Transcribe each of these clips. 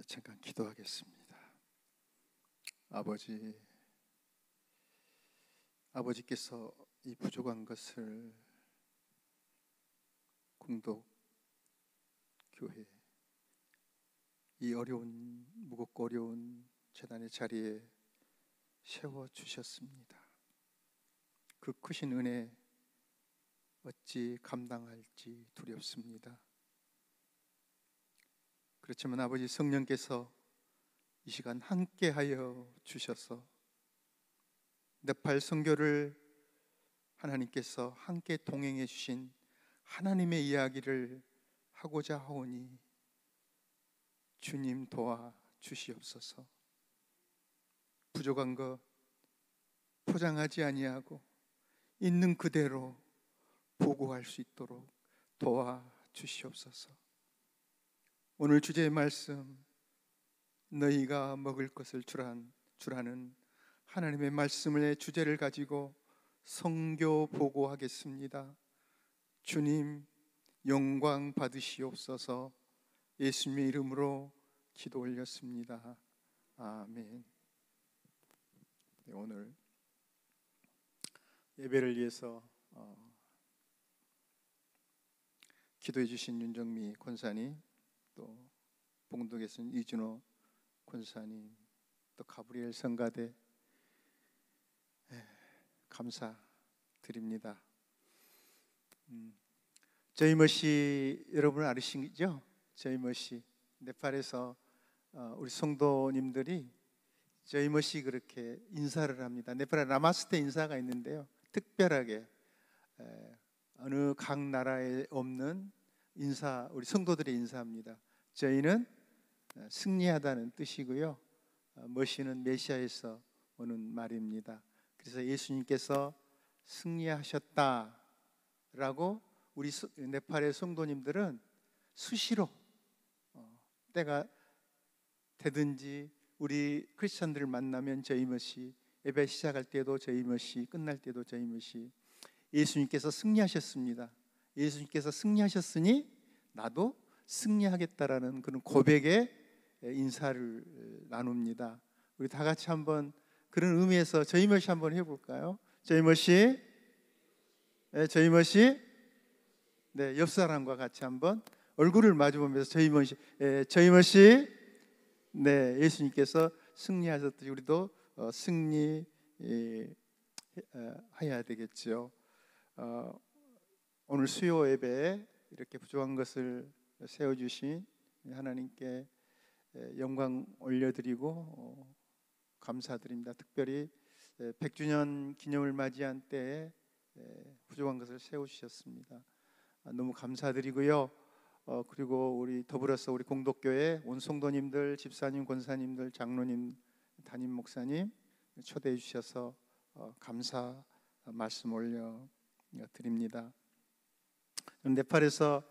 잠깐 기도하겠습니다. 아버지께서 이 부족한 것을 공덕 교회 이 무겁고 어려운 재단의 자리에 세워 주셨습니다. 그 크신 은혜 어찌 감당할지 두렵습니다. 그렇지만 아버지 성령께서 이 시간 함께하여 주셔서 네팔 선교를 하나님께서 함께 동행해 주신 하나님의 이야기를 하고자 하오니 주님 도와 주시옵소서. 부족한 것 포장하지 아니하고 있는 그대로 보고할 수 있도록 도와 주시옵소서. 오늘 주제의 말씀, 너희가 먹을 것을 주라는 하나님의 말씀의 주제를 가지고 선교 보고하겠습니다. 주님 영광 받으시옵소서. 예수님의 이름으로 기도 올렸습니다. 아멘. 오늘 예배를 위해서 기도해 주신 윤정미 권사님, 또 봉독에 계신 이준호 권사님, 또 가브리엘 성가대 감사드립니다. 저이머시 여러분 아시죠? 저이머시 네팔에서 우리 성도님들이 저이머시 그렇게 인사를 합니다. 네팔에 나마스테 인사가 있는데요, 특별하게 어느 각 나라에 없는 인사, 우리 성도들의 인사합니다. 저희는 승리하다는 뜻이고요, 머시는 메시아에서 오는 말입니다. 그래서 예수님께서 승리하셨다라고 우리 네팔의 성도님들은 수시로 때가 되든지 우리 크리스천들을 만나면 저희머시, 예배 시작할 때도 저희머시, 끝날 때도 저희머시. 예수님께서 승리하셨습니다. 예수님께서 승리하셨으니 나도 승리하겠다라는 그런 고백의 인사를 나눕니다. 우리 다 같이 한번 그런 의미에서 저희머시 한번 해볼까요? 저희머시, 저희머시. 네, 옆 사람과 같이 한번 얼굴을 마주보면서 저희머시, 저희머시. 네, 예수님께서 승리하셨듯이 우리도 승리해야 되겠죠. 오늘 수요 예배에 이렇게 부족한 것을 세워주신 하나님께 영광 올려드리고 감사드립니다. 특별히 100주년 기념을 맞이한 때에 부족한 것을 세워주셨습니다. 너무 감사드리고요. 그리고 우리 더불어서 우리 공덕교회 온 성도님들, 집사님, 권사님들, 장로님, 담임 목사님 초대해 주셔서 감사 말씀 올려드립니다. 네팔에서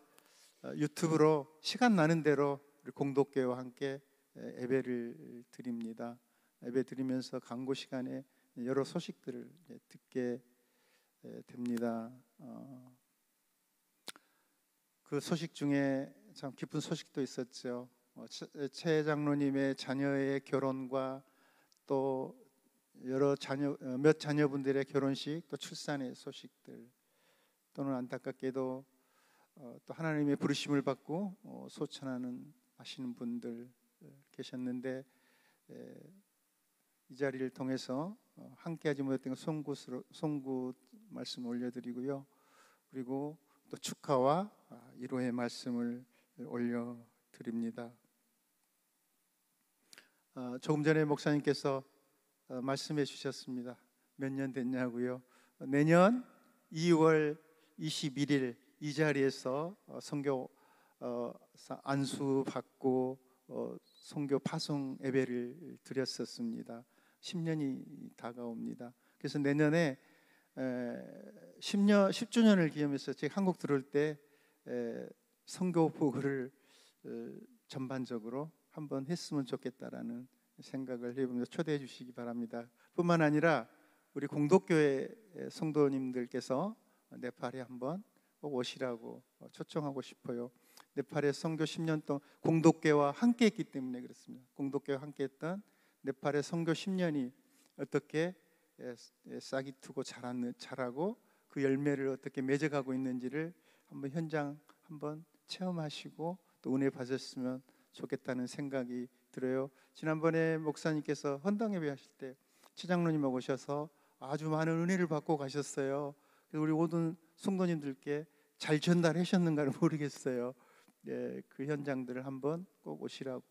유튜브로 시간 나는 대로 우리 공덕교회와 함께 예배를 드립니다. 예배 드리면서 광고 시간에 여러 소식들을 듣게 됩니다. 그 소식 중에 참 기쁜 소식도 있었죠. 최 장로님의 자녀의 결혼과 또 몇 자녀분들의 결혼식, 또 출산의 소식들, 또는 안타깝게도 또 하나님의 부르심을 받고 소천하는 하시는 분들 계셨는데, 이 자리를 통해서 함께하지 못했던 송구 말씀 올려드리고요. 그리고 또 축하와 위로의 말씀을 올려드립니다. 조금 전에 목사님께서 말씀해 주셨습니다. 몇 년 됐냐고요? 내년 2월 21일 이 자리에서 선교 안수 받고 선교 파송 예배를 드렸었습니다. 10년이 다가옵니다. 그래서 내년에 10주년을 기념해서 제가 한국 들어올 때 선교 보고를 전반적으로 한번 했으면 좋겠다라는 생각을 해보면서 초대해 주시기 바랍니다. 뿐만 아니라 우리 공덕교회 성도님들께서 네팔에 한번 꼭 오시라고 초청하고 싶어요. 네팔에 선교 10년 동안 공독교와 함께했기 때문에 그렇습니다. 공독교와 함께했던 네팔의 선교 10년이 어떻게 싹이 트고 자라고 그 열매를 어떻게 맺어가고 있는지를 한번 현장 한번 체험하시고 또 은혜 받으셨으면 좋겠다는 생각이 들어요. 지난번에 목사님께서 헌당 예배 하실 때 최장로님하고 오셔서 아주 많은 은혜를 받고 가셨어요. 그래서 우리 모든 성도님들께 잘 전달하셨는가를 모르겠어요. 그 현장들을 한번 꼭 오시라고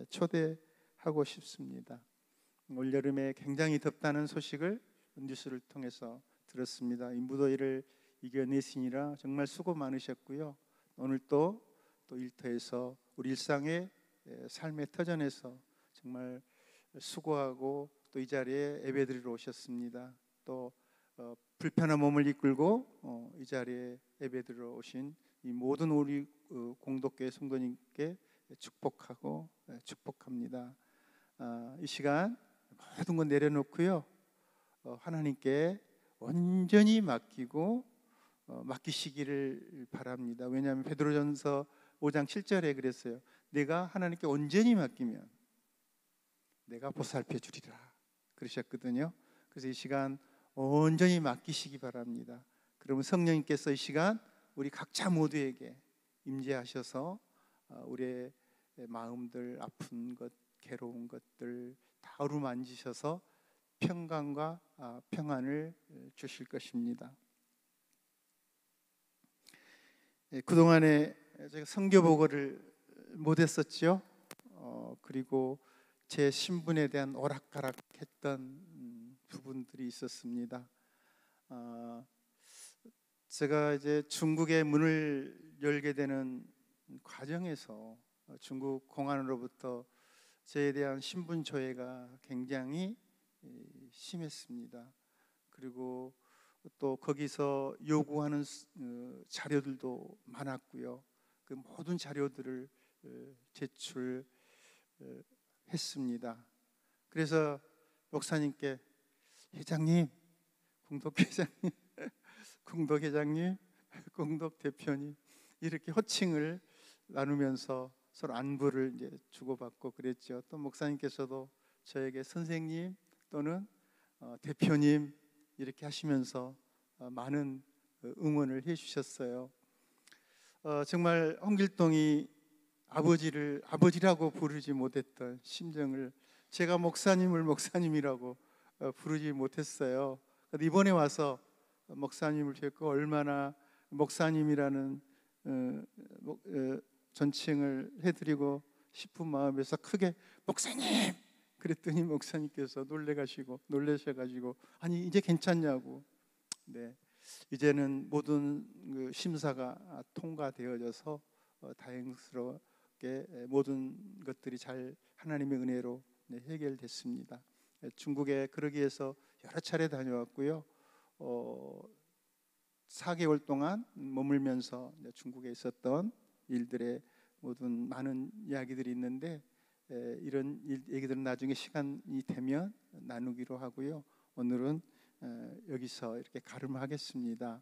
초대하고 싶습니다. 올여름에 굉장히 덥다는 소식을 뉴스를 통해서 들었습니다. 이 무더위를 이겨내시니라 정말 수고 많으셨고요. 오늘 또 일터에서 우리 일상의 삶의 터전에서 정말 수고하고 또 이 자리에 예배드리러 오셨습니다. 또 불편한 몸을 이끌고 이 자리에 예배드리러 오신 이 모든 우리 공독교회 성도님께 축복합니다. 이 시간 모든 것 내려놓고요, 하나님께 온전히 맡기시기를 바랍니다. 왜냐하면 베드로전서 5장 7절에 그랬어요. 내가 하나님께 온전히 맡기면 내가 보살펴 주리라 그러셨거든요. 그래서 이 시간 온전히 맡기시기 바랍니다. 그러면 성령님께서 이 시간 우리 각자 모두에게 임재하셔서 우리의 마음들, 아픈 것, 괴로운 것들 다 어루만지셔서 평강과 평안을 주실 것입니다. 그동안에 제가 선교 보고를 못했었죠. 그리고 제 신분에 대한 오락가락했던 부분들이 있었습니다. 제가 이제 중국의 문을 열게 되는 과정에서 중국 공안으로부터 저에 대한 신분 조회가 굉장히 심했습니다. 그리고 또 거기서 요구하는 자료들도 많았고요. 그 모든 자료들을 제출했습니다. 그래서 목사님께 회장님, 공독회장님, 공독회장님, 공독대표님 이렇게 호칭을 나누면서 서로 안부를 이제 주고받고 그랬죠. 또 목사님께서도 저에게 선생님 또는 대표님 이렇게 하시면서 많은 응원을 해주셨어요. 정말 홍길동이 아버지라고 부르지 못했던 심정을 제가 목사님이라고 부르지 못했어요. 그런데 이번에 와서 목사님을 뵙고 얼마나 목사님이라는 존칭을 해드리고 싶은 마음에서 크게 목사님! 그랬더니 목사님께서 놀라셔가지고 아니 이제 괜찮냐고. 네, 이제는 모든 그 심사가 통과되어져서 다행스럽게 모든 것들이 잘 하나님의 은혜로 해결됐습니다. 중국에 그러기 위해서 여러 차례 다녀왔고요. 4개월 동안 머물면서 중국에 있었던 일들의 모든 많은 이야기들이 있는데 이런 얘기들은 나중에 시간이 되면 나누기로 하고요. 오늘은 여기서 이렇게 가름하겠습니다.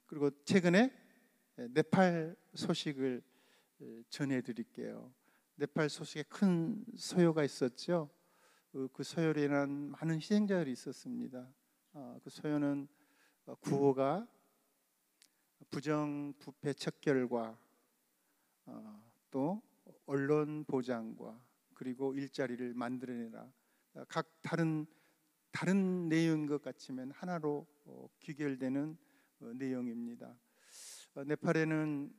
그리고 최근에 네팔 소식을 전해드릴게요. 네팔 소식에 큰 소요가 있었죠. 그 소요로 인한 많은 희생자들이 있었습니다. 그 소요는 구호가 부정부패 척결과 또 언론 보장과 그리고 일자리를 만들어내라. 각 다른 내용인 것 같지만 하나로 귀결되는 내용입니다. 네팔에는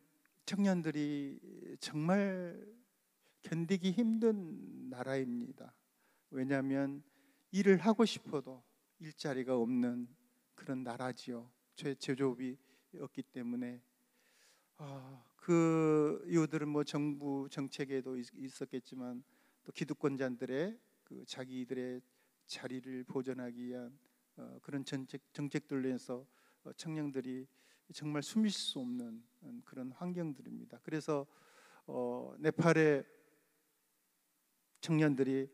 청년들이 정말 견디기 힘든 나라입니다. 왜냐하면 일을 하고 싶어도 일자리가 없는 그런 나라지요. 제조업이 없기 때문에 그 이유들은 뭐 정부 정책에도 있었겠지만 또 기득권자들의 그 자기들의 자리를 보존하기 위한 그런 정책들로 해서 청년들이 정말 숨쉴 수 없는 그런 환경들입니다. 그래서 네팔의 청년들이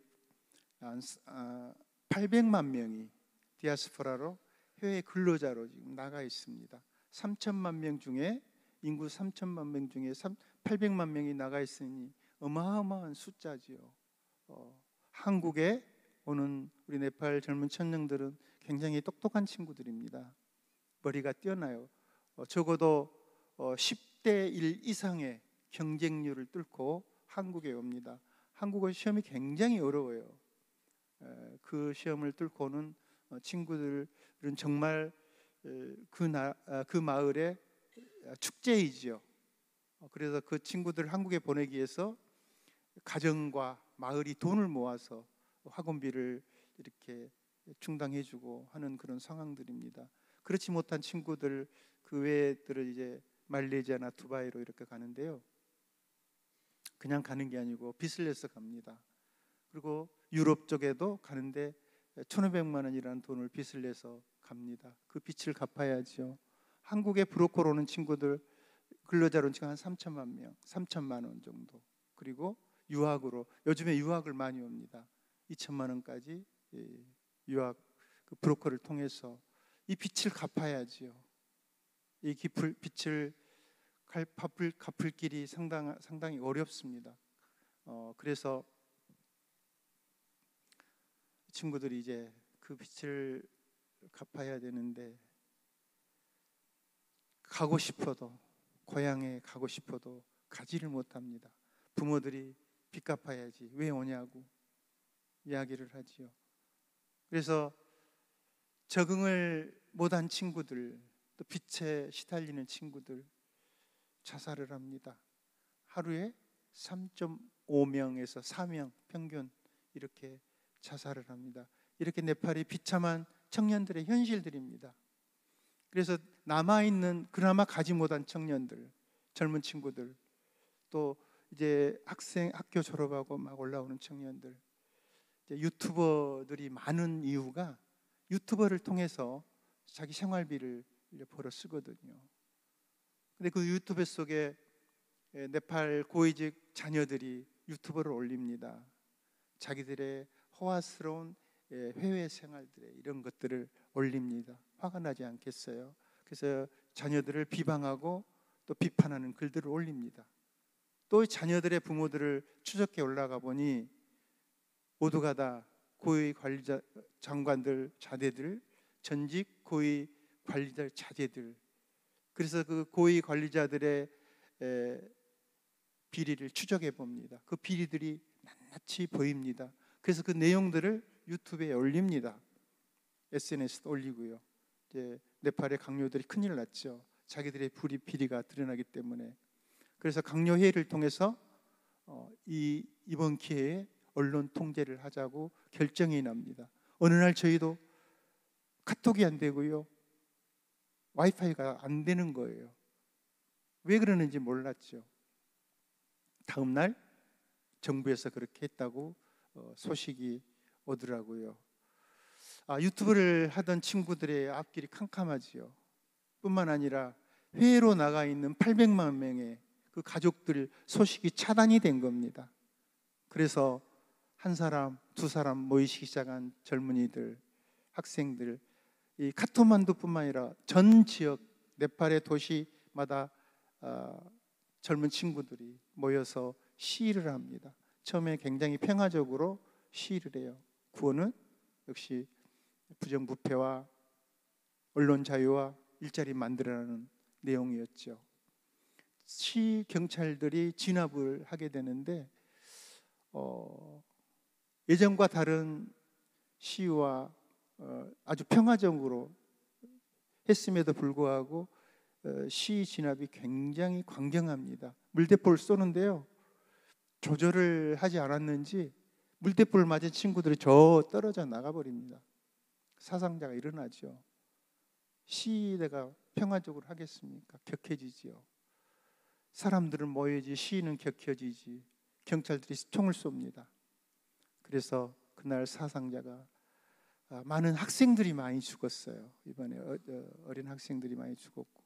800만 명이 디아스포라로 해외 근로자로 지금 나가 있습니다. 3천만 명 중에 인구 3천만 명 중에 800만 명이 나가 있으니 어마어마한 숫자지요. 한국에 오는 우리 네팔 젊은 청년들은 굉장히 똑똑한 친구들입니다. 머리가 뛰어나요. 적어도 10대 1 이상의 경쟁률을 뚫고 한국에 옵니다. 한국어 시험이 굉장히 어려워요. 그 시험을 뚫고 오는 친구들은 정말 그 마을의 축제이지요. 그래서 그 친구들 한국에 보내기 위해서 가정과 마을이 돈을 모아서 학원비를 이렇게 충당해주고 하는 그런 상황들입니다. 그렇지 못한 친구들 그 외들은 이제 말레이시아나 두바이로 이렇게 가는데요. 그냥 가는 게 아니고 빚을 내서 갑니다. 그리고 유럽 쪽에도 가는데 1,500만 원이라는 돈을 빚을 내서 갑니다. 그 빚을 갚아야죠. 한국에 브로커로 오는 친구들 근로자로 지금 한 3천만 명, 3천만 원 정도. 그리고 유학으로 요즘에 유학을 많이 옵니다. 2천만 원까지 유학 그 브로커를 통해서 이 빚을 갚아야지요. 이 빚을 갚을 길이 상당히 어렵습니다. 그래서 친구들이 이제 그 빚을 갚아야 되는데 가고 싶어도 고향에 가고 싶어도 가지를 못합니다. 부모들이 빚 갚아야지 왜 오냐고 이야기를 하지요. 그래서 적응을 못한 친구들, 또 빚에 시달리는 친구들 자살을 합니다. 하루에 3.5명에서 4명 평균 이렇게 자살을 합니다. 이렇게 네팔이 비참한 청년들의 현실들입니다. 그래서 남아있는 그나마 가지 못한 청년들, 젊은 친구들, 또 이제 학교 졸업하고 막 올라오는 청년들, 이제 유튜버들이 많은 이유가 유튜버를 통해서 자기 생활비를 벌어 쓰거든요. 근데 그 유튜브 속에 네팔 고위직 자녀들이 유튜버를 올립니다. 자기들의 호화스러운 해외 생활들의 이런 것들을 올립니다. 화가 나지 않겠어요? 그래서 자녀들을 비방하고 또 비판하는 글들을 올립니다. 또 자녀들의 부모들을 추적해 올라가 보니 모두가 다 고위 관리자 장관들 자제들, 전직 고위 관리자 자제들. 그래서 그 고위 관리자들의 비리를 추적해 봅니다. 그 비리들이 낱낱이 보입니다. 그래서 그 내용들을 유튜브에 올립니다. SNS도 올리고요. 이제 네팔의 강요들이 큰일 났죠. 자기들의 비리가 드러나기 때문에. 그래서 강요회의를 통해서 이번 기회에 언론 통제를 하자고 결정이 납니다. 어느 날 저희도 카톡이 안 되고요, 와이파이가 안 되는 거예요. 왜 그러는지 몰랐죠. 다음 날 정부에서 그렇게 했다고 소식이 오더라고요. 유튜브를 하던 친구들의 앞길이 캄캄하지요. 뿐만 아니라 해외로 나가 있는 800만 명의 그 가족들 소식이 차단이 된 겁니다. 그래서 한 사람, 두 사람 모이기 시작한 젊은이들, 학생들, 이 카트만두뿐만 아니라 전 지역 네팔의 도시마다 젊은 친구들이 모여서 시위를 합니다. 처음에 굉장히 평화적으로 시위를 해요. 구호는 역시 부정부패와 언론 자유와 일자리 만들어라는 내용이었죠. 시 경찰들이 진압을 하게 되는데 예전과 다른 시위와 아주 평화적으로 했음에도 불구하고 시위 진압이 굉장히 광경합니다. 물대포를 쏘는데요, 조절을 하지 않았는지 물대포를 맞은 친구들이 저 떨어져 나가버립니다. 사상자가 일어나죠. 시위대가 평화적으로 하겠습니까? 격해지지요. 사람들은 모여지 시위는 격해지지. 경찰들이 총을 쏩니다. 그래서 그날 사상자가 많은 학생들이 많이 죽었어요. 이번에 어린 학생들이 많이 죽었고,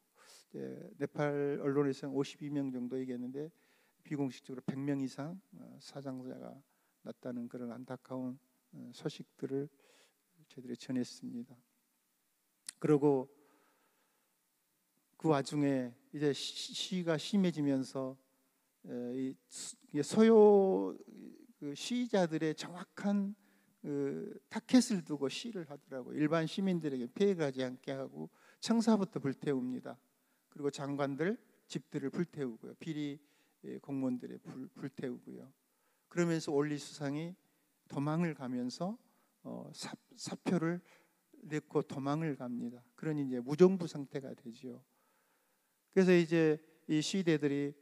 네팔 언론에서는 52명 정도 얘기했는데 비공식적으로 100명 이상 사상자가 났다는 그런 안타까운 소식들을 저희들이 전했습니다. 그리고 그 와중에 이제 시가 심해지면서 이 소요 그 시자들의 정확한 그 타켓을 두고 시를 하더라고요. 일반 시민들에게 피해가지 않게 하고 청사부터 불태웁니다. 그리고 장관들 집들을 불태우고요. 비리 공무원들의 불태우고요. 그러면서 올리 수상이 도망을 가면서 사표를 냈고 도망을 갑니다. 그러니 이제 무정부 상태가 되지요. 그래서 이제 이 시대들이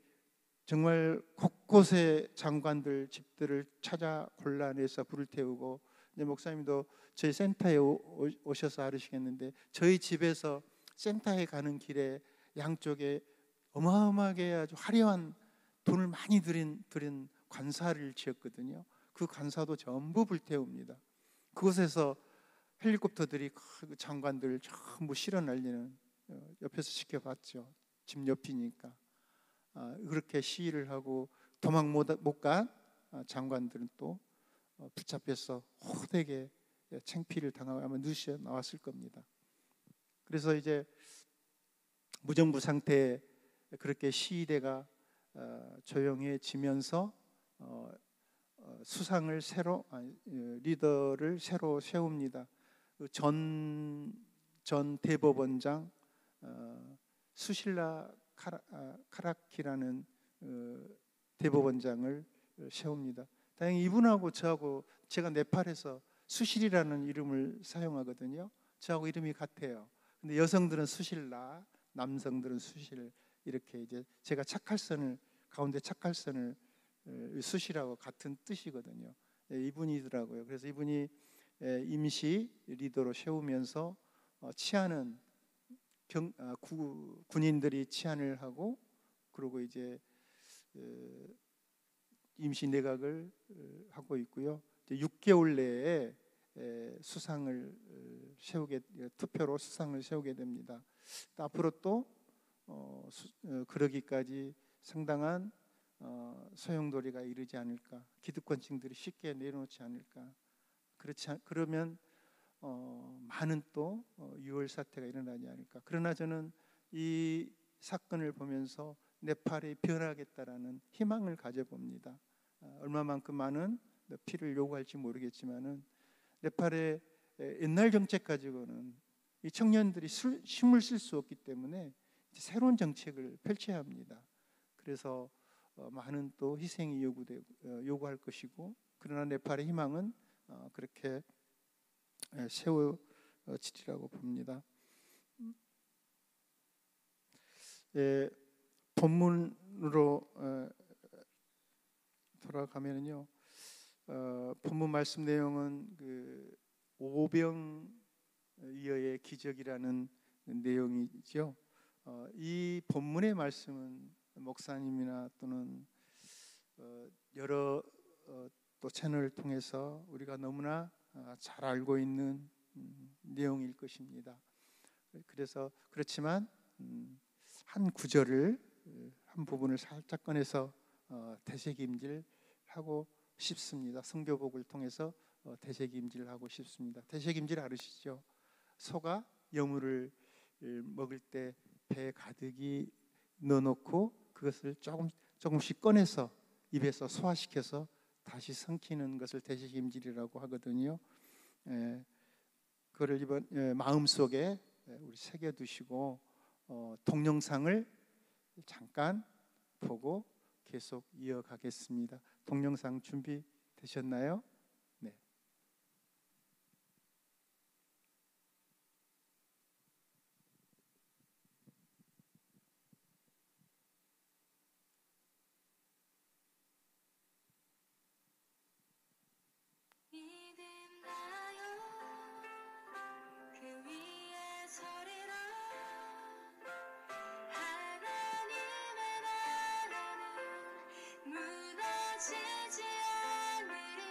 정말 곳곳에 장관들 집들을 찾아 골라내서 불을 태우고, 이제 목사님도 저희 센터에 오셔서 알으시겠는데, 저희 집에서 센터에 가는 길에 양쪽에 어마어마하게 아주 화려한 돈을 많이 들인 관사를 지었거든요. 그 관사도 전부 불태웁니다. 그곳에서 헬리콥터들이 그 장관들 전부 실어 날리는, 옆에서 지켜봤죠. 집 옆이니까. 그렇게 시위를 하고 도망 못 간 장관들은 또 붙잡혀서 호되게 창피를 당하고 아마 뉴스에 나왔을 겁니다. 그래서 이제 무정부 상태에 그렇게 시위대가 조용해지면서 수상을 리더를 새로 세웁니다. 전 대법원장 수실라 카라키라는 대법원장을 세웁니다. 다행히 이분하고 저하고, 제가 네팔에서 수실이라는 이름을 사용하거든요. 저하고 이름이 같아요. 근데 여성들은 수실라, 남성들은 수실, 이렇게 이제 제가 가운데 착할선을 수실하고 같은 뜻이거든요. 이분이더라고요. 그래서 이분이 임시 리더로 세우면서 치안은 군인들이 치안을 하고, 그리고 이제 임시 내각을 하고 있고요. 6개월 내에 투표로 수상을 세우게 됩니다. 앞으로 또 그러기까지 상당한 소용돌이가 이르지 않을까, 기득권층들이 쉽게 내려놓지 않을까. 그러면 많은 또 유월 사태가 일어나지 않을까. 그러나 저는 이 사건을 보면서 네팔이 변하겠다라는 희망을 가져봅니다. 얼마만큼 많은 피를 요구할지 모르겠지만은, 네팔의 옛날 정책 가지고는 이 청년들이 힘을 쓸 수 없기 때문에 새로운 정책을 펼쳐야 합니다. 그래서 많은 또 희생이 요구할 것이고, 그러나 네팔의 희망은 그렇게 세워지리라고 봅니다. 본문으로 돌아가면요, 본문 말씀 내용은 그 오병이어의 기적이라는 내용이죠. 이 본문의 말씀은 목사님이나 또는 여러 또 채널을 통해서 우리가 너무나 잘 알고 있는 내용일 것입니다. 그래서 그렇지만 한 구절을, 한 부분을 살짝 꺼내서 되새김질하고 싶습니다. 성교복을 통해서 되새김질하고 싶습니다. 되새김질 아시죠? 소가 여물을 먹을 때 배 가득히 넣어놓고 그것을 조금씩 꺼내서 입에서 소화시켜서 다시 삼키는 것을 되새김질이라고 하거든요. 그걸 이번 마음속에 우리 새겨두시고 동영상을 잠깐 보고 계속 이어가겠습니다. 동영상 준비되셨나요? 네. 무너지지 않으리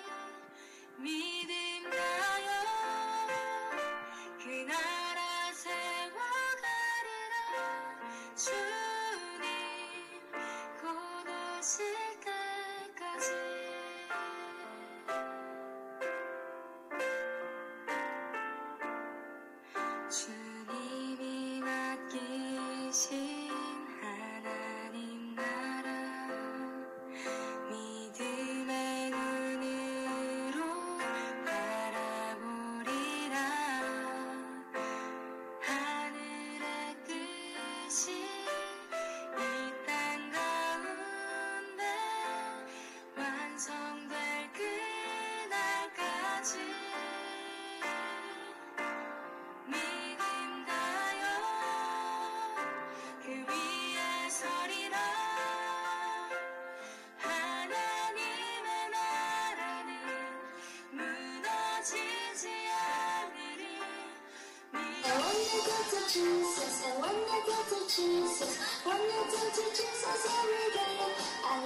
Jesus, and when I get to Jesus, wanna talk to Jesus every day. I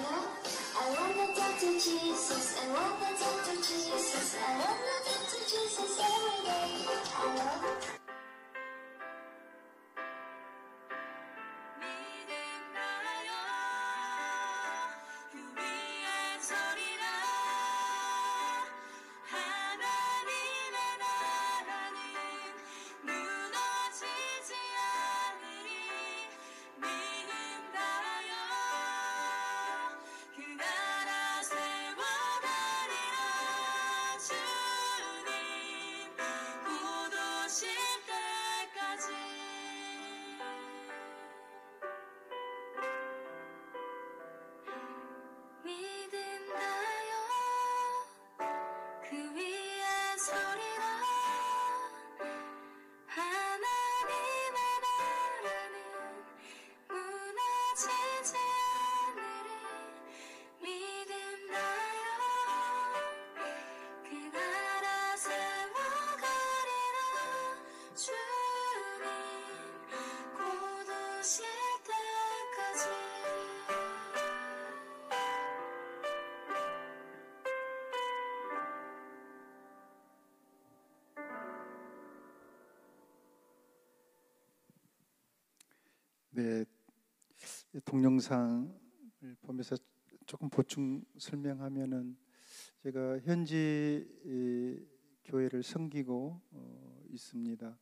wanna talk to Jesus, and wanna talk to Jesus, I wanna talk to Jesus every day. 믿음나요 그 위에 서리라 하나님의 나라는 무너지지 않으리 믿음나요 그 나라 세워가리라 주님 곧 오실 때까지 믿음나요 그 위에 서리라 하나님의 나라는 무너지지 않으리 믿음나요 그 나라 세워가리라 주님 곧 오실 때까지 네, 동영상을 보면서 조금 보충 설명하면은 제가 현지 교회를 섬기고 있습니다.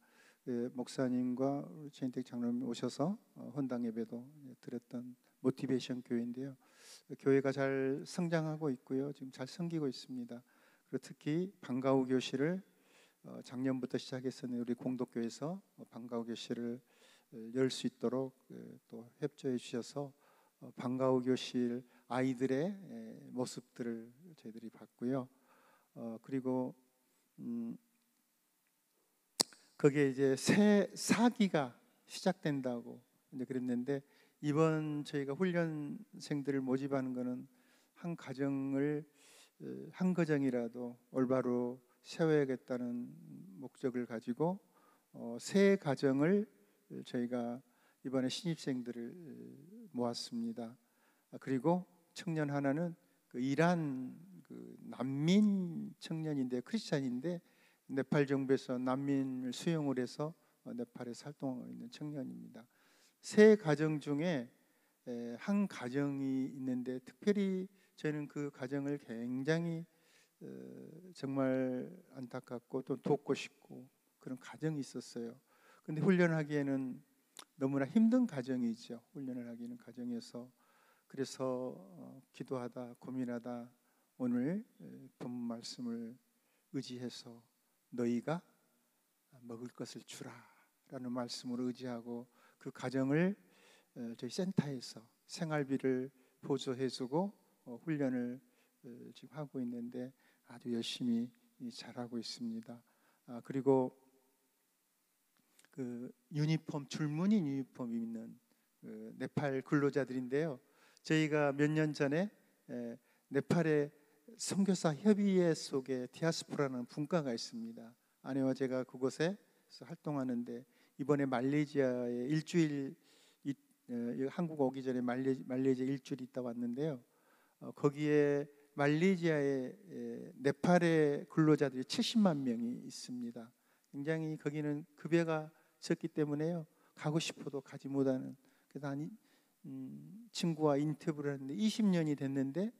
목사님과 우리 최인택 장로님 오셔서 헌당 예배도 드렸던 모티베이션 교회인데요. 교회가 잘 성장하고 있고요. 지금 잘 섬기고 있습니다. 그리고 특히 방과후 교실을 작년부터 시작했었는 우리 공덕교회에서 방과후 교실을 열 수 있도록 또 협조해 주셔서 방과후 교실 아이들의 모습들을 저희들이 봤고요. 그리고 거기에 이제 새 사기가 시작된다고 이제 그랬는데 이번 저희가 훈련생들을 모집하는 것은 한 가정을 한 가정이라도 올바로 세워야겠다는 목적을 가지고 새 가정을 저희가 이번에 신입생들을 모았습니다. 그리고 청년 하나는 그 이란 그 난민 청년인데 크리스찬인데 네팔 정부에서 난민을 수용을 해서 네팔에서 활동하고 있는 청년입니다. 세 가정 중에 한 가정이 있는데 특별히 저는 그 가정을 굉장히 정말 안타깝고 또 돕고 싶고 그런 가정이 있었어요. 근데 훈련하기에는 너무나 힘든 가정이죠. 훈련을 하기는 가정에서 그래서 기도하다 고민하다 오늘 본 말씀을 의지해서 너희가 먹을 것을 주라 라는 말씀으로 의지하고 그 가정을 저희 센터에서 생활비를 보조해주고 훈련을 지금 하고 있는데 아주 열심히 잘하고 있습니다. 그리고 그 유니폼 줄무늬 유니폼 입는 그 네팔 근로자들인데요. 저희가 몇 년 전에 네팔의 선교사 협의회 속에 디아스포라는 분과가 있습니다. 아내와 제가 그곳에 활동하는데 이번에 말레이시아에 일주일 한국 오기 전에 말레이시아 일주일 있다 왔는데요. 거기에 말레이시아에 네팔의 근로자들이 70만 명이 있습니다. 굉장히 거기는 급여가 적기 때문에요. 가고 싶어도 가지 못하는. 그래서 친구와 인터뷰를 했는데 20년이 됐는데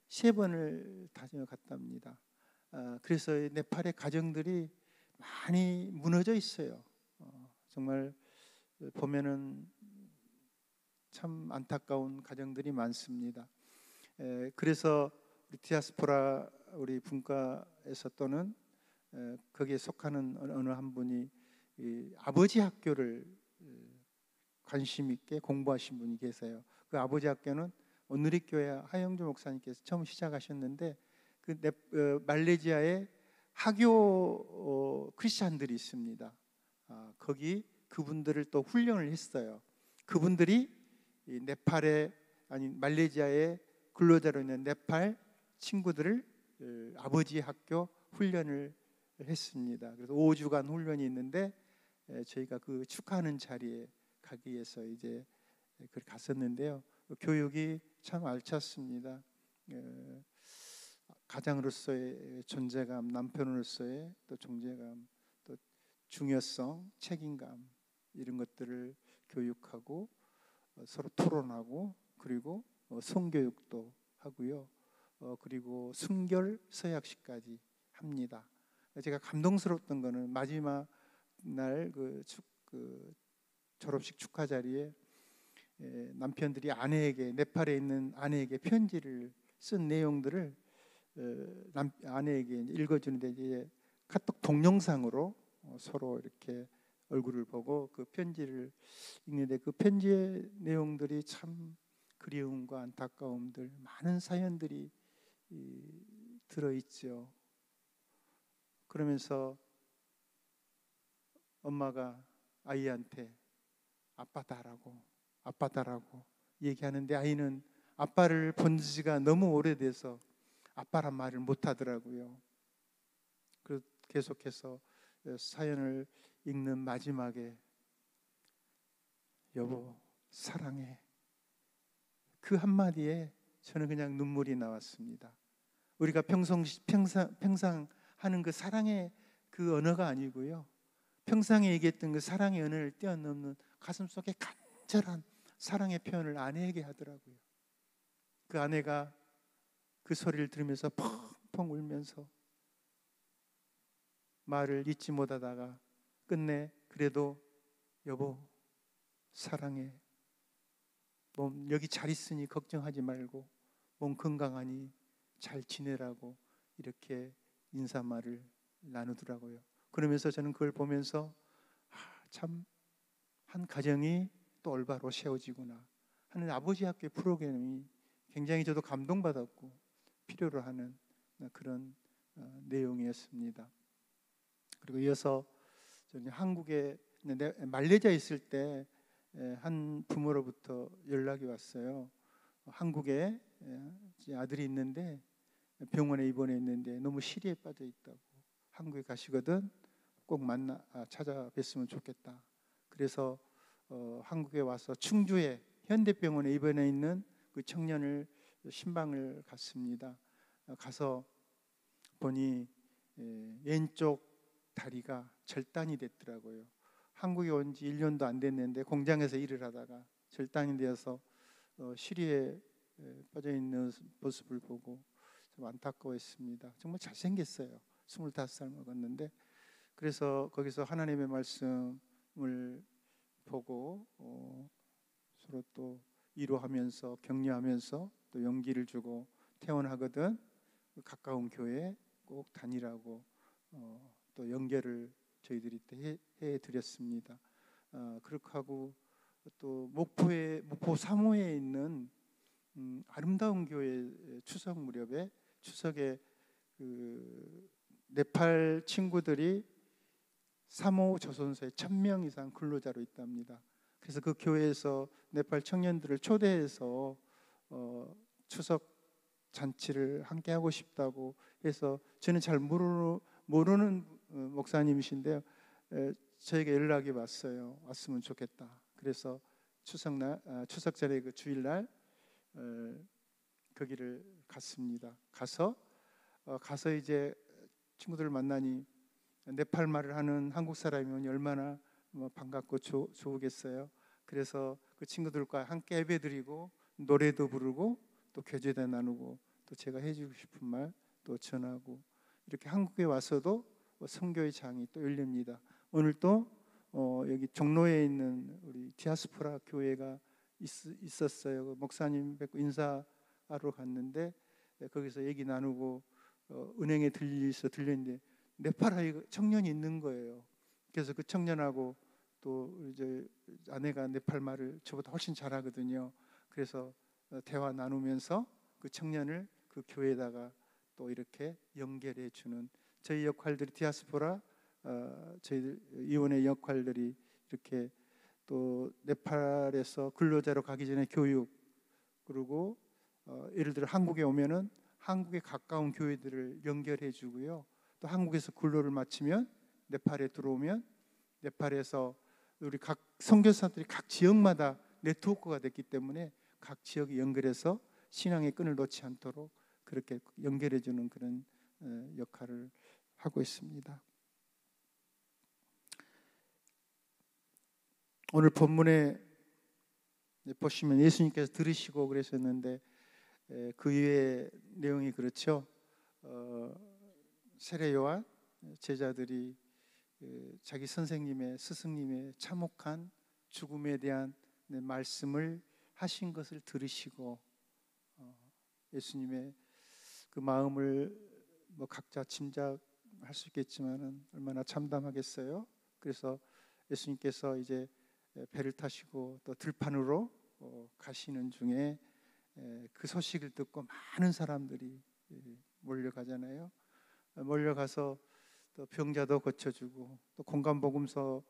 3번을 다녀갔답니다. 그래서 네팔의 가정들이 많이 무너져 있어요. 정말 보면은 참 안타까운 가정들이 많습니다. 그래서 우리 디아스포라 우리 분과에서 또는 거기에 속하는 어느 한 분이 아버지 학교를 관심 있게 공부하신 분이 계세요. 그 아버지 학교는 오누리교회 하영주 목사님께서 처음 시작하셨는데 그 말레이시아에 하교 크리스찬들이 있습니다. 거기 그분들을 또 훈련을 했어요. 그분들이 이 네팔에 아니 말레이시아에 근로자로 있는 네팔 친구들을 아버지 학교 훈련을 했습니다. 그래서 5주간 훈련이 있는데 저희가 그 축하하는 자리에 가기 위해서 이제 갔었는데요. 교육이 참 알찼습니다. 가장으로서의 존재감, 남편으로서의 또 존재감, 또 중요성, 책임감 이런 것들을 교육하고 서로 토론하고 그리고 성교육도 하고요. 그리고 순결 서약식까지 합니다. 제가 감동스러웠던 거는 마지막 날 그 졸업식 축하 자리에 남편들이 아내에게 네팔에 있는 아내에게 편지를 쓴 내용들을 아내에게 읽어주는데 이제 카톡 동영상으로 서로 이렇게 얼굴을 보고 그 편지를 읽는데 그 편지의 내용들이 참 그리움과 안타까움들 많은 사연들이 들어있죠. 그러면서 엄마가 아이한테 아빠다라고 얘기하는데 아이는 아빠를 본 지가 너무 오래돼서 아빠란 말을 못하더라고요. 계속해서 사연을 읽는 마지막에 여보 사랑해 그 한마디에 저는 그냥 눈물이 나왔습니다. 우리가 평상 하는 그 사랑의 그 언어가 아니고요, 평상에 얘기했던 그 사랑의 언어를 뛰어넘는 가슴속에 간절한 사랑의 표현을 아내에게 하더라고요. 그 아내가 그 소리를 들으면서 펑펑 울면서 말을 잊지 못하다가 끝내 그래도 여보 사랑해, 몸 여기 잘 있으니 걱정하지 말고 몸 건강하니 잘 지내라고 이렇게 인사말을 나누더라고요. 그러면서 저는 그걸 보면서 참 한 가정이 또 올바로 세워지구나 하는 아버지 학교 프로그램이 굉장히 저도 감동받았고 필요로 하는 그런 내용이었습니다. 그리고 이어서 저는 한국에 말레이시아에 있을 때 한 부모로부터 연락이 왔어요. 한국에 아들이 있는데 병원에 입원해 있는데 너무 시리에 빠져 있다고, 한국에 가시거든 꼭 찾아뵀으면 좋겠다. 그래서 한국에 와서 충주에 현대병원에 입원해 있는 그 청년을 신방을 갔습니다. 가서 보니 왼쪽 다리가 절단이 됐더라고요. 한국에 온 지 1년도 안 됐는데 공장에서 일을 하다가 절단이 되어서 시리에 빠져 있는 모습을 보고 좀 안타까워했습니다. 정말 잘생겼어요. 25살 먹었는데. 그래서 거기서 하나님의 말씀을 보고 서로 또 위로하면서 격려하면서 또 용기를 주고 퇴원하거든 가까운 교회에 꼭 다니라고 또 연결을 저희들이 해드렸습니다. 그렇게 하고 또 목포 사모에 있는 아름다운 교회 추석 무렵에 추석에 그 네팔 친구들이 사모 조선소에 1000명 이상 근로자로 있답니다. 그래서 그 교회에서 네팔 청년들을 초대해서 추석 잔치를 함께 하고 싶다고 해서 저는 잘 모르는 목사님이신데요. 저에게 연락이 왔어요. 왔으면 좋겠다. 그래서 추석 전에 그 주일날 거기를 갔습니다. 가서 이제 친구들을 만나니 네팔 말을 하는 한국 사람이면 얼마나 반갑고 좋으겠어요. 그래서 그 친구들과 함께 예배드리고 노래도 부르고 또 교제도 나누고 또 제가 해주고 싶은 말 또 전하고 이렇게 한국에 와서도 선교의 장이 또 열립니다. 오늘 또 여기 종로에 있는 우리 디아스포라 교회가 있었어요. 목사님 뵙고 인사하러 갔는데 거기서 얘기 나누고 은행에 들렸는데 네팔 청년이 있는 거예요. 그래서 그 청년하고 또 이제 아내가 네팔 말을 저보다 훨씬 잘하거든요. 그래서 대화 나누면서 그 청년을 그 교회에다가 또 이렇게 연결해 주는 저희 역할들이 디아스포라 저희 이원의 역할들이 이렇게 또 네팔에서 근로자로 가기 전에 교육, 그리고 예를 들어 한국에 오면은 한국에 가까운 교회들을 연결해 주고요. 또 한국에서 근로를 마치면 네팔에 들어오면 네팔에서 우리 각 선교사들이 각 지역마다 네트워크가 됐기 때문에 각 지역에 연결해서 신앙의 끈을 놓지 않도록 그렇게 연결해주는 그런 역할을 하고 있습니다. 오늘 본문에 보시면 예수님께서 들으시고 그러셨는데 그 위에 내용이 그렇죠. 세례 요한 제자들이 자기 선생님의 스승님의 참혹한 죽음에 대한 말씀을 하신 것을 들으시고 예수님의 그 마음을 뭐 각자 짐작할 수 있겠지만은 얼마나 참담하겠어요. 그래서 예수님께서 이제 배를 타시고 또 들판으로 가시는 중에 그 소식을 듣고 많은 사람들이 몰려가잖아요. 몰려가서 또 병자도 고쳐주고 또 공간복음서에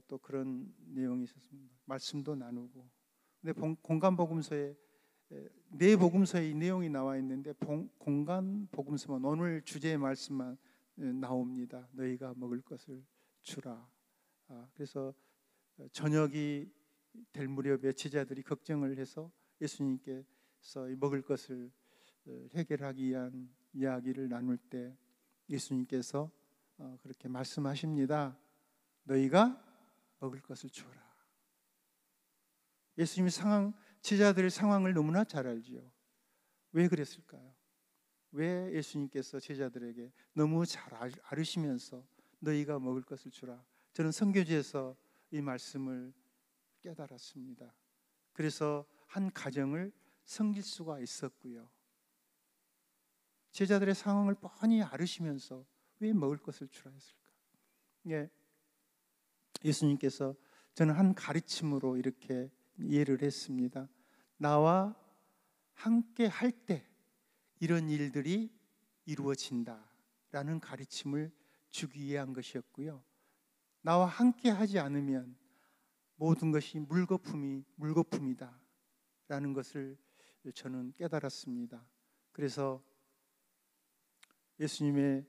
또 그런 내용이 있었습니다. 말씀도 나누고. 근데 공간복음서에 네 복음서에 이 내용이 나와 있는데 공간복음서만 오늘 주제의 말씀만 나옵니다. 너희가 먹을 것을 주라. 그래서 저녁이 될 무렵에 제자들이 걱정을 해서 예수님께서 먹을 것을 해결하기 위한 이야기를 나눌 때 예수님께서 그렇게 말씀하십니다. 너희가 먹을 것을 주라. 예수님이 제자들의 상황을 너무나 잘 알지요. 왜 그랬을까요? 왜 예수님께서 제자들에게 너무 잘 알으시면서 너희가 먹을 것을 주라. 저는 선교지에서 이 말씀을 깨달았습니다. 그래서 한 가정을 섬길 수가 있었고요. 제자들의 상황을 뻔히 알으시면서 왜 먹을 것을 주라 했을까? 예, 예수님께서 저는 한 가르침으로 이렇게 이해를 했습니다. 나와 함께 할 때 이런 일들이 이루어진다라는 가르침을 주기 위한 것이었고요. 나와 함께 하지 않으면 모든 것이 물거품이다 라는 것을 저는 깨달았습니다. 그래서 예수님의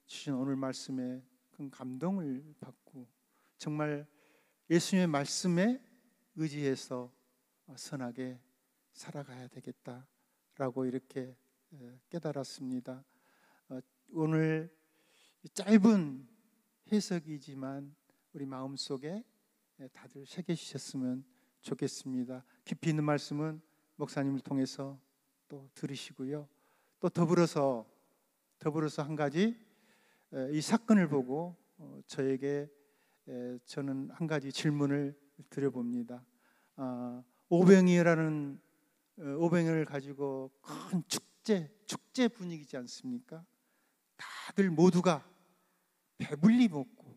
주신 오늘 말씀에 큰 감동을 받고 정말 예수님의 말씀에 의지해서 선하게 살아가야 되겠다라고 이렇게 깨달았습니다. 오늘 짧은 해석이지만 우리 마음속에 다들 새기셨으면 좋겠습니다. 깊이 있는 말씀은 목사님을 통해서 또 들으시고요. 또 더불어서 한 가지 이 사건을 보고 저는 한 가지 질문을 드려봅니다. 오병이어를 가지고 큰 축제 분위기지 않습니까? 다들 모두가 배불리 먹고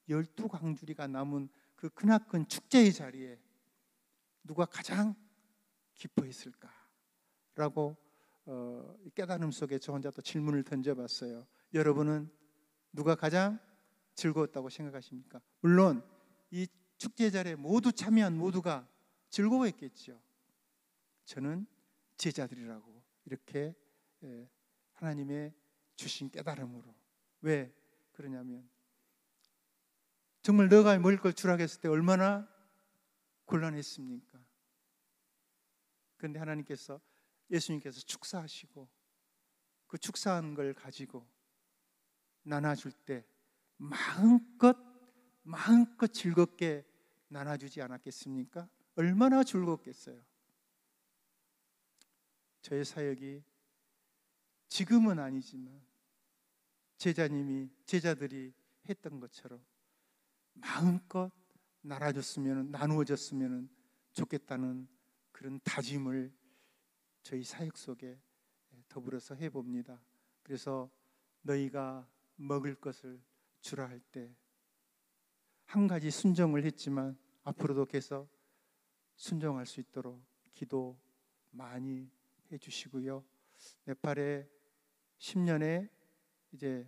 12강주리가 남은 그 크나큰 축제의 자리에 누가 가장 기뻐했을까라고 깨달음 속에 저 혼자 또 질문을 던져봤어요. 여러분은 누가 가장 즐거웠다고 생각하십니까? 물론 이 축제 자리에 모두 참여한 모두가 즐거워했겠죠. 저는 제자들이라고 이렇게 하나님의 주신 깨달음으로. 왜 그러냐면 정말 너가 먹을 걸 주라고 했을 때 얼마나 곤란했습니까? 그런데 예수님께서 축사하시고 그 축사한 걸 가지고 나눠줄 때 마음껏 즐겁게 나눠주지 않았겠습니까? 얼마나 즐겁겠어요. 저의 사역이 지금은 아니지만 제자들이 했던 것처럼 마음껏 나누어졌으면 좋겠다는 그런 다짐을 저희 사역 속에 더불어서 해봅니다. 그래서 너희가 먹을 것을 주라 할 때 한 가지 순종을 했지만 앞으로도 계속 순종할 수 있도록 기도 많이 해주시고요. 네팔에 10년에 이제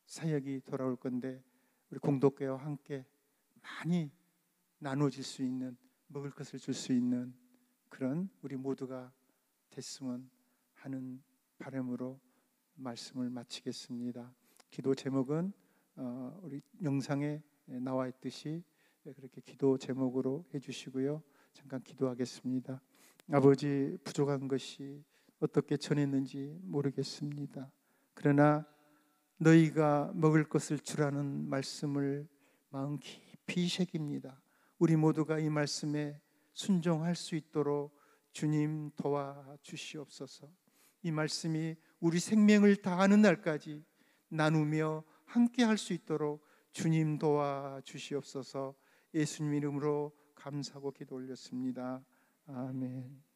사역이 돌아올 건데 우리 공동교회와 함께 많이 나눠질 수 있는, 먹을 것을 줄 수 있는 그런 우리 모두가 됐으면 하는 바람으로 말씀을 마치겠습니다. 기도 제목은 우리 영상에 나와 있듯이 그렇게 기도 제목으로 해주시고요. 잠깐 기도하겠습니다. 아버지, 부족한 것이 어떻게 전했는지 모르겠습니다. 그러나 너희가 먹을 것을 주라는 말씀을 마음 깊이 새깁니다. 우리 모두가 이 말씀에 순종할 수 있도록 주님 도와주시옵소서. 이 말씀이 우리 생명을 다하는 날까지 나누며 함께 할 수 있도록 주님 도와주시옵소서. 예수님 이름으로 감사하고 기도 올렸습니다. 아멘.